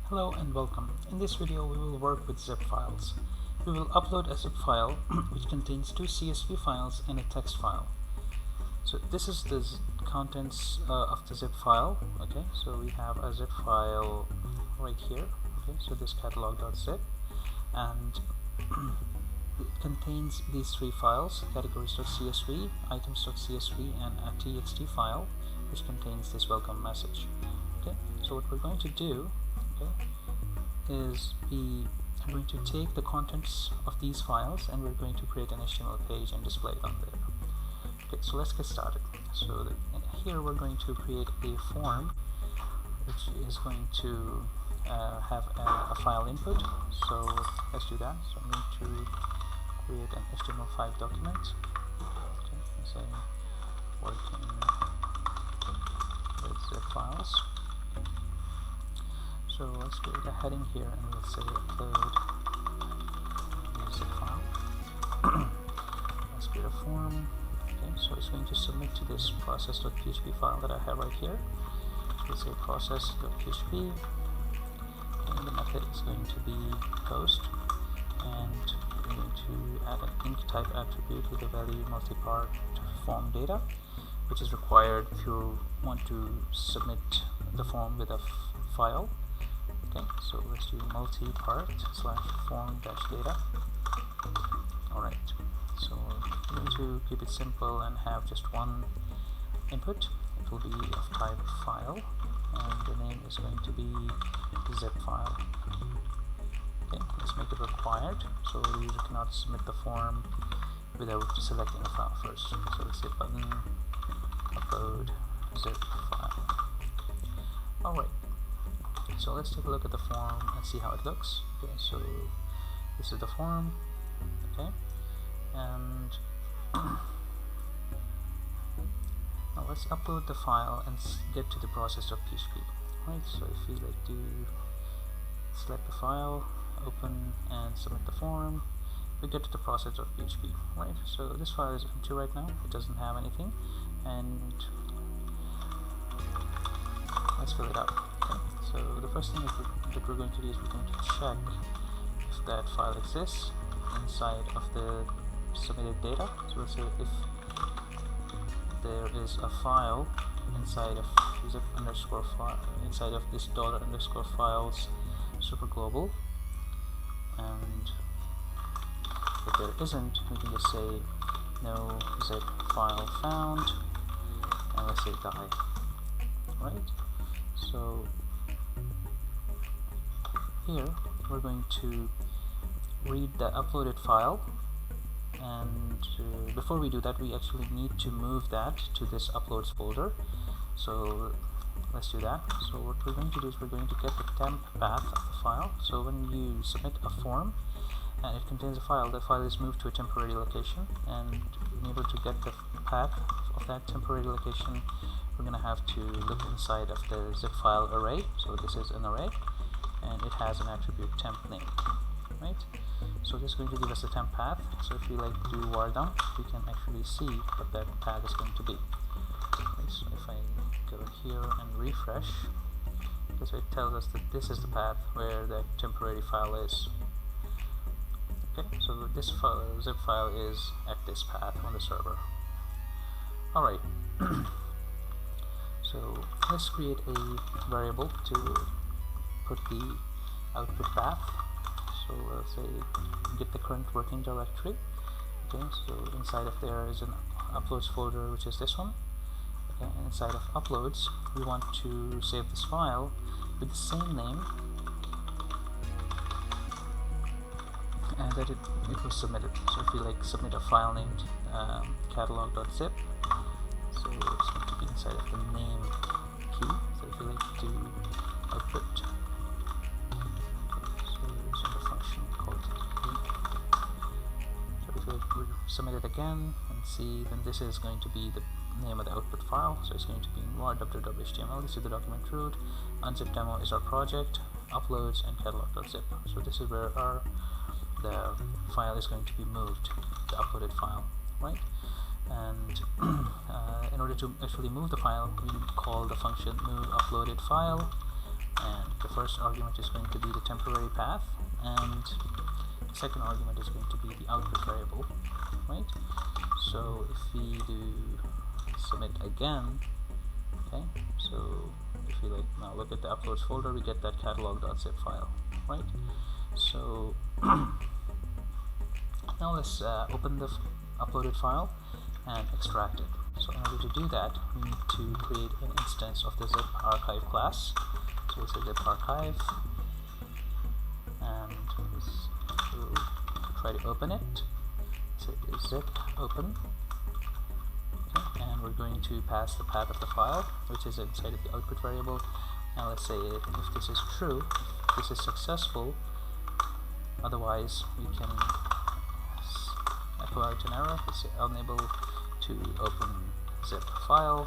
Hello and welcome. In this video we will work with zip files. We will upload a zip file which contains two CSV files and a text file. So this is the contents of the zip file. Okay, so we have a zip file right here. Okay, so this catalog.zip, and it contains these three files: categories.csv, items.csv, and a txt file which contains this welcome message. Okay, so what we're going to do is we are going to take the contents of these files and we're going to create an HTML page and display it on there. Okay, so let's get started. So here we're going to create a form which is going to have a file input. So let's do that. So I'm going to create an HTML5 document. Okay, let's say working with zip files. So let's create a heading here and we'll say upload zip file. Let's create a form. Okay, so it's going to submit to this process.php file that I have right here. So we'll say process.php, and the method is going to be post, and we're going to add an int type attribute with the value multi-part form data, which is required if you want to submit the form with a file. Okay, so let's do multi-part / form -data. Alright, so we're going to keep it simple and have just one input. It will be of type file, and the name is going to be zip file. Okay, let's make it required, so the user cannot submit the form without selecting a file first. So let's say button upload zip file. Alright, so let's take a look at the form and see how it looks. Okay, so this is the form. Okay, and now let's upload the file and get to the process.php. Right, so if we select the file, open and submit the form, we get to the process.php. Right, so this file is empty right now, it doesn't have anything, and let's fill it up. Okay, so the first thing that we're going to do is we're going to check if that file exists inside of the submitted data. So let's say if there is a file inside of zip underscore file, inside of this dollar underscore files superglobal, and if there isn't, we can just say no zip file found, and let's say die. Right, so here we're going to read the uploaded file, and before we do that we actually need to move that to this uploads folder. So let's do that. So what we're going to do is we're going to get the temp path of the file. So when you submit a form and it contains a file, the file is moved to a temporary location, and in order to get the path of that temporary location, we're going to have to look inside of the zip file array. So this is an array and it has an attribute temp name. Right, so this is going to give us a temp path. So if we do var dump, we can actually see what that path is going to be. Okay, so if I go here and refresh, so it tells us that this is the path where the temporary file is. Okay, so this zip file is at this path on the server. Alright, so let's create a variable to put the output path. So let's say get the current working directory. Okay, so inside of there is an uploads folder, which is this one. Okay, and inside of uploads we want to save this file with the same name and that it was submitted. So if you submit a file named catalog.zip, so it's going to be inside of the name key. So if you do output, we submit it again and see, then this is going to be the name of the output file. So it's going to be var.html. This is the document root, unzip demo is our project, uploads, and catalog.zip. So this is where the file is going to be moved, the uploaded file, right? And in order to actually move the file, we call the function move uploaded file, and the first argument is going to be the temporary path, and the second argument is going to be the output variable, right? So if we do submit again, okay, so if we now look at the uploads folder, we get that catalog.zip file, right? So now let's open the uploaded file and extract it. So in order to do that, we need to create an instance of the zip archive class. So we'll say zip archive, and we'll try to open it. So zip open, okay, and we're going to pass the path of the file, which is inside of the output variable. Now let's say if this is true, if this is successful, otherwise we can echo out an error. Let's say unable to open zip file,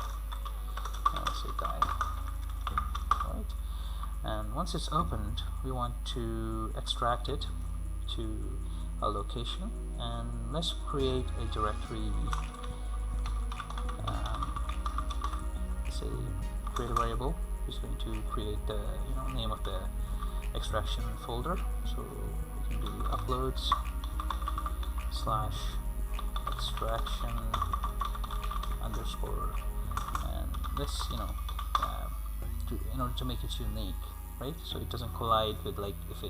and let's say die, right? And once it's opened, we want to extract it to a location, and let's create a directory. Say create a variable which is going to create the name of the extraction folder. So we can do uploads / extraction underscore, and this in order to make it unique, right? So it doesn't collide with if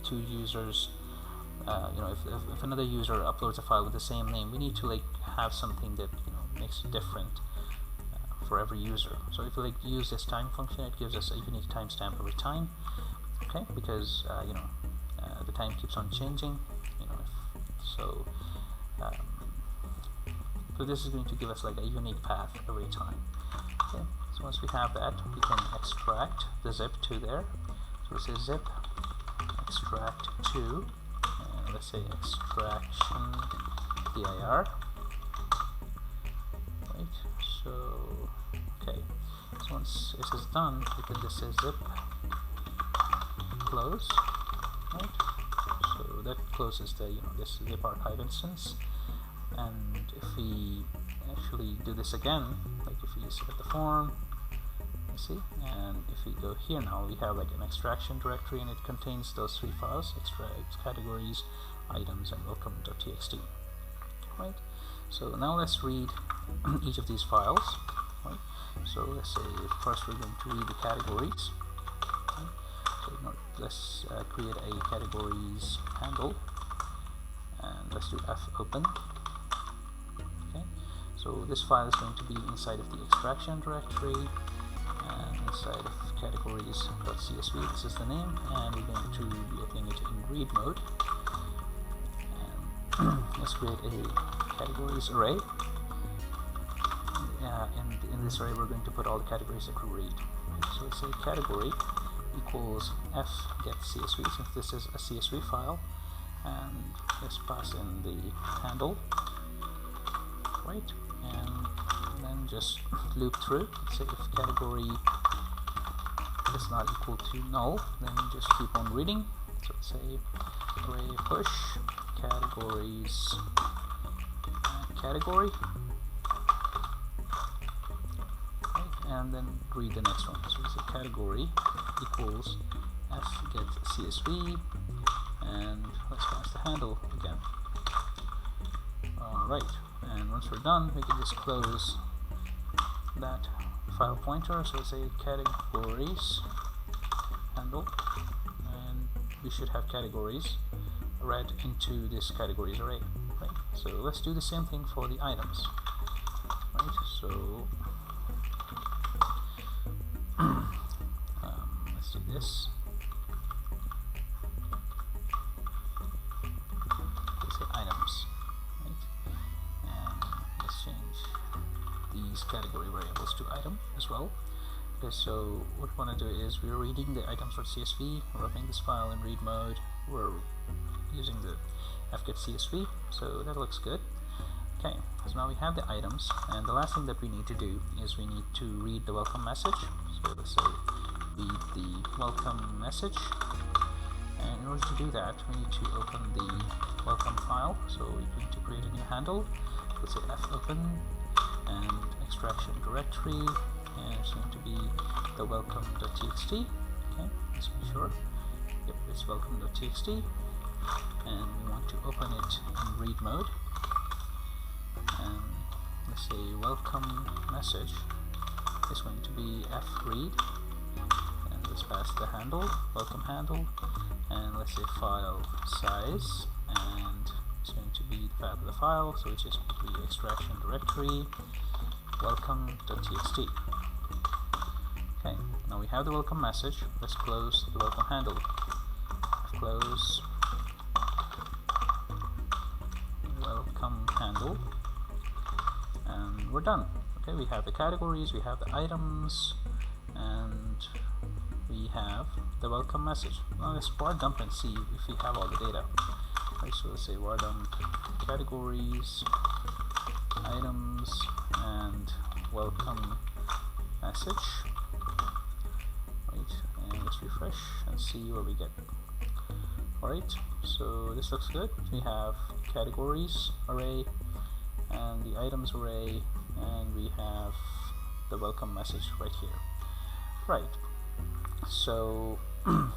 two users, if another user uploads a file with the same name, we need to have something that makes it different for every user. So if we use this time function, it gives us a unique timestamp every time, okay? Because the time keeps on changing, so this is going to give us a unique path every time. Okay, so once we have that, we can extract the zip to there. So we say zip extract to, and let's say extraction dir. Right. So okay. So once it is done, we can just say zip close. Right. So that closes the this zip archive instance. And if we actually do this again, if we submit the form, you see, and if we go here now, we have an extraction directory, and it contains those three files: extract, categories, items, and welcome.txt. Right. So now let's read each of these files. Right. So let's say first we're going to read the categories. Okay. So let's create a categories handle, and let's do f open. So this file is going to be inside of the extraction directory, and inside of categories.csv, this is the name, and we're going to be opening it in read mode. And let's create a categories array, and in this array we're going to put all the categories that we read. So let's say category equals f get CSV, since this is a CSV file, and let's pass in the handle, right? And then just loop through. Say if category is not equal to null, then just keep on reading. So say array push categories category, okay, and then read the next one. So say category equals f get CSV, and let's pass the handle again. Alright. And once we're done, we can just close that file pointer. So say categories handle, and we should have categories read into this categories array, right? So let's do the same thing for the items, right? So let's do this. Let's say items. These category variables to item as well. Okay, so what we want to do is we're reading the items.csv, we're opening this file in read mode, we're using the fgetcsv, so that looks good. Okay, so now we have the items, and the last thing that we need to do is we need to read the welcome message. So let's say read the welcome message, and in order to do that we need to open the welcome file. So we're going to create a new handle. Let's say f open and extraction directory, and it's going to be the welcome.txt. Okay, let's make sure. Yep, it's welcome.txt, and we want to open it in read mode. And let's say welcome message is going to be fread, and let's pass the handle, welcome handle, and let's say file size, and it's going to be the path of the file, so it's just going to be extraction directory welcome.txt. Okay, now we have the welcome message. Let's close the welcome handle. Close welcome handle, and we're done. Okay, we have the categories, we have the items, and we have the welcome message. Now let's var dump and see if we have all the data. Right, so let's say var dump categories, items, and welcome message. Right, and let's refresh and see what we get. Alright, so this looks good. We have categories array and the items array, and we have the welcome message right here. Right, so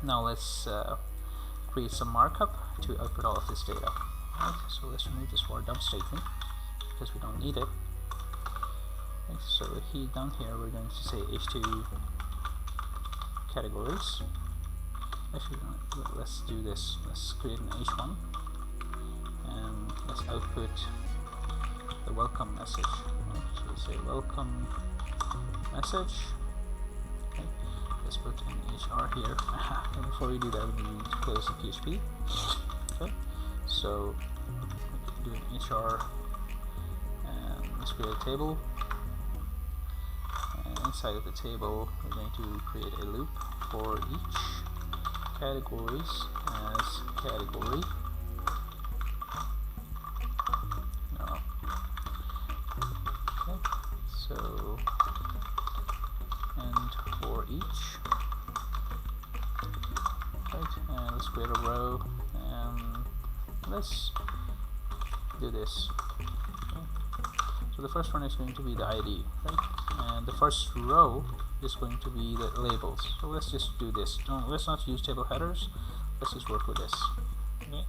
now let's create some markup to output all of this data. Right, so let's remove this var dump statement because we don't need it. Okay, so down here we're going to say h2 categories. Actually, let's do this. Let's create an h1 and let's output the welcome message. Right, so we say welcome message. Okay, let's put an hr here. And before we do that, we need to close the PHP. Okay, so we can do an hr, and let's create a table. And inside of the table, we're going to create a loop for each categories as category. No. Okay, so and for each. Right, and let's create a row, and let's do this. Okay. So the first one is going to be the ID, right? And the first row is going to be the labels. So let's just do this. Let's not use table headers. Let's just work with this. Okay.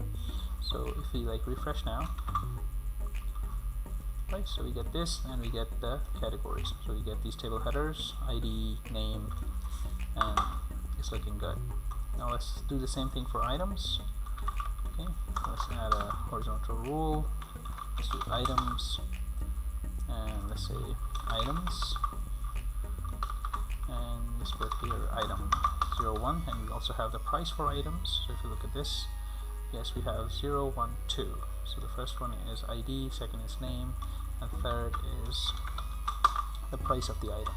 So if we like refresh now, right? So we get this, and we get the categories. So we get these table headers, ID, name, and it's looking good. Now let's do the same thing for items. Okay. Let's add a horizontal rule. Let's do items, and let's say items. And let's put here item 01, and we also have the price for items. So if you look at this, yes, we have 0, 1, 2. So the first one is ID, second is name, and third is the price of the item.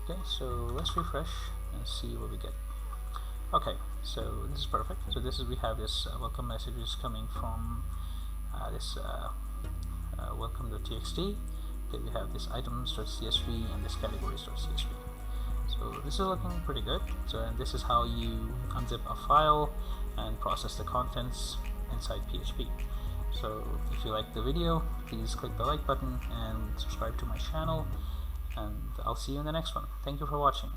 Okay, so let's refresh and see what we get. Okay, so this is perfect. So this is, we have this welcome messages coming from this welcome.txt. Okay, we have this items.csv and this categories.csv. So this is looking pretty good. So, and this is how you unzip a file and process the contents inside PHP. So if you like the video, please click the like button and subscribe to my channel, and I'll see you in the next one. Thank you for watching.